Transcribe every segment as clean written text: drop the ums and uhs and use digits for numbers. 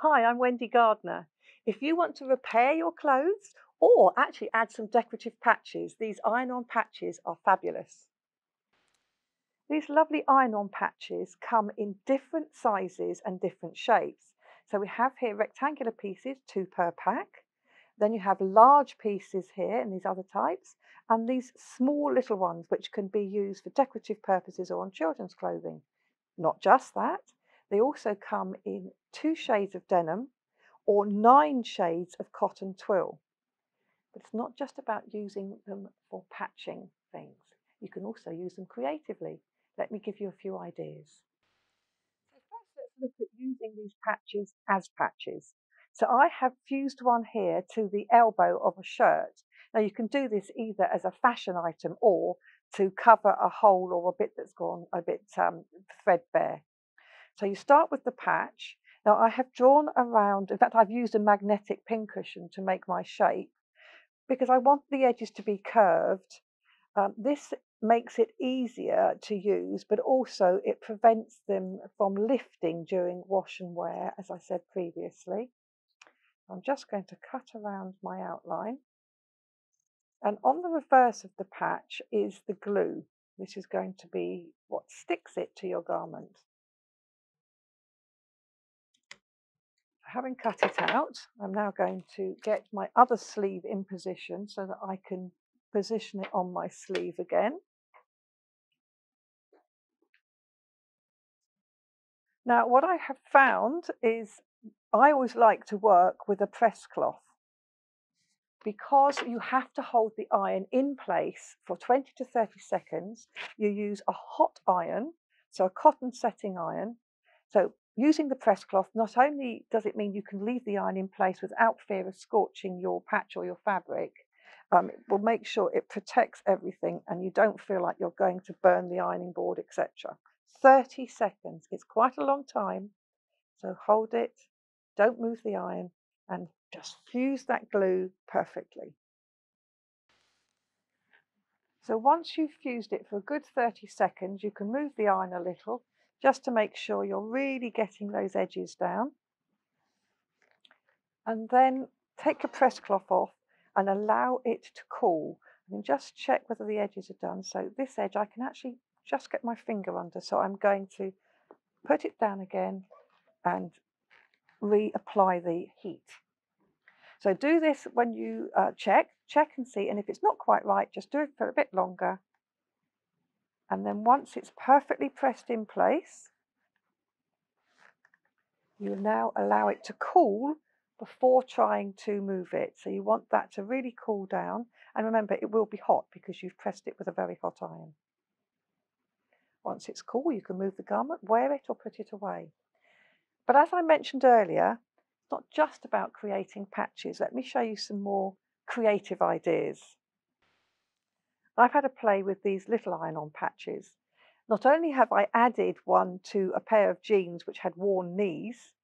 Hi, I'm Wendy Gardner. If you want to repair your clothes or actually add some decorative patches, these iron-on patches are fabulous. These lovely iron-on patches come in different sizes and different shapes. So we have here rectangular pieces, 2 per pack. Then you have large pieces here in these other types, and these small little ones which can be used for decorative purposes or on children's clothing. Not just that, they also come in 2 shades of denim or 9 shades of cotton twill. But it's not just about using them for patching things. You can also use them creatively. Let me give you a few ideas. So first let's look at using these patches as patches. So I have fused one here to the elbow of a shirt. Now you can do this either as a fashion item or to cover a hole or a bit that's gone a bit threadbare. So you start with the patch. Now I have drawn around, in fact I've used a magnetic pincushion to make my shape because I want the edges to be curved. This makes it easier to use, but also it prevents them from lifting during wash and wear, as I said previously. I'm just going to cut around my outline. And on the reverse of the patch is the glue. This is going to be what sticks it to your garment. Having cut it out, I'm now going to get my other sleeve in position so that I can position it on my sleeve again. Now, what I have found is I always like to work with a press cloth because you have to hold the iron in place for 20 to 30 seconds. You use a hot iron, so a cotton setting iron. So using the press cloth, not only does it mean you can leave the iron in place without fear of scorching your patch or your fabric, it will make sure it protects everything and you don't feel like you're going to burn the ironing board, etc. 30 seconds, it's quite a long time. So hold it, don't move the iron, and just fuse that glue perfectly. So once you've fused it for a good 30 seconds, you can move the iron a little just to make sure you're really getting those edges down. And then take a press cloth off and allow it to cool. And just check whether the edges are done. So this edge I can actually just get my finger under. So I'm going to put it down again and reapply the heat. So do this when you check and see, and if it's not quite right, just do it for a bit longer. And then once it's perfectly pressed in place, you now allow it to cool before trying to move it. So you want that to really cool down. And remember, it will be hot because you've pressed it with a very hot iron. Once it's cool, you can move the garment, wear it or put it away. But as I mentioned earlier, it's not just about creating patches. Let me show you some more creative ideas. I've had a play with these little iron-on patches. Not only have I added one to a pair of jeans which had worn knees,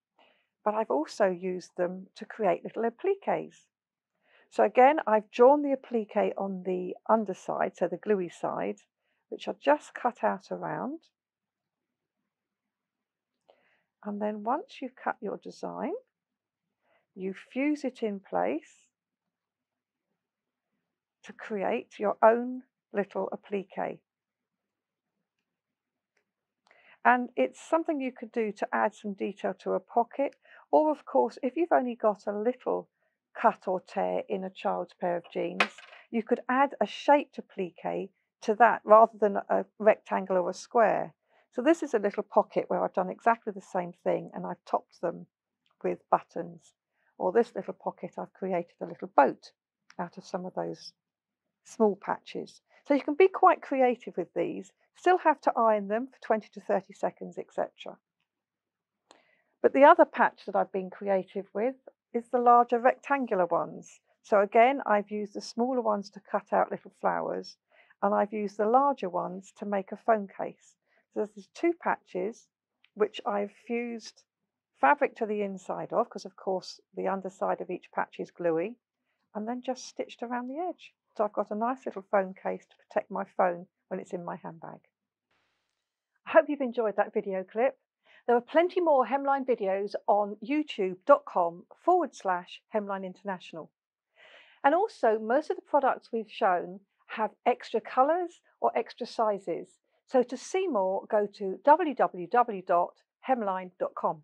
but I've also used them to create little appliques. So again, I've drawn the applique on the underside, so the gluey side, which I'll just cut out around. And then once you've cut your design, you fuse it in place to create your own little applique. And it's something you could do to add some detail to a pocket, or of course, if you've only got a little cut or tear in a child's pair of jeans, you could add a shaped applique to that rather than a rectangle or a square. So this is a little pocket where I've done exactly the same thing and I've topped them with buttons. Or this little pocket, I've created a little boat out of some of those small patches. So you can be quite creative with these, still have to iron them for 20 to 30 seconds, etc. But the other patch that I've been creative with is the larger rectangular ones. So again, I've used the smaller ones to cut out little flowers, and I've used the larger ones to make a phone case. So there's 2 patches which I've fused fabric to the inside of, because of course the underside of each patch is gluey, and then just stitched around the edge. So I've got a nice little phone case to protect my phone when it's in my handbag. I hope you've enjoyed that video clip. There are plenty more Hemline videos on youtube.com/Hemline International. And also, most of the products we've shown have extra colours or extra sizes. So to see more, go to www.hemline.com.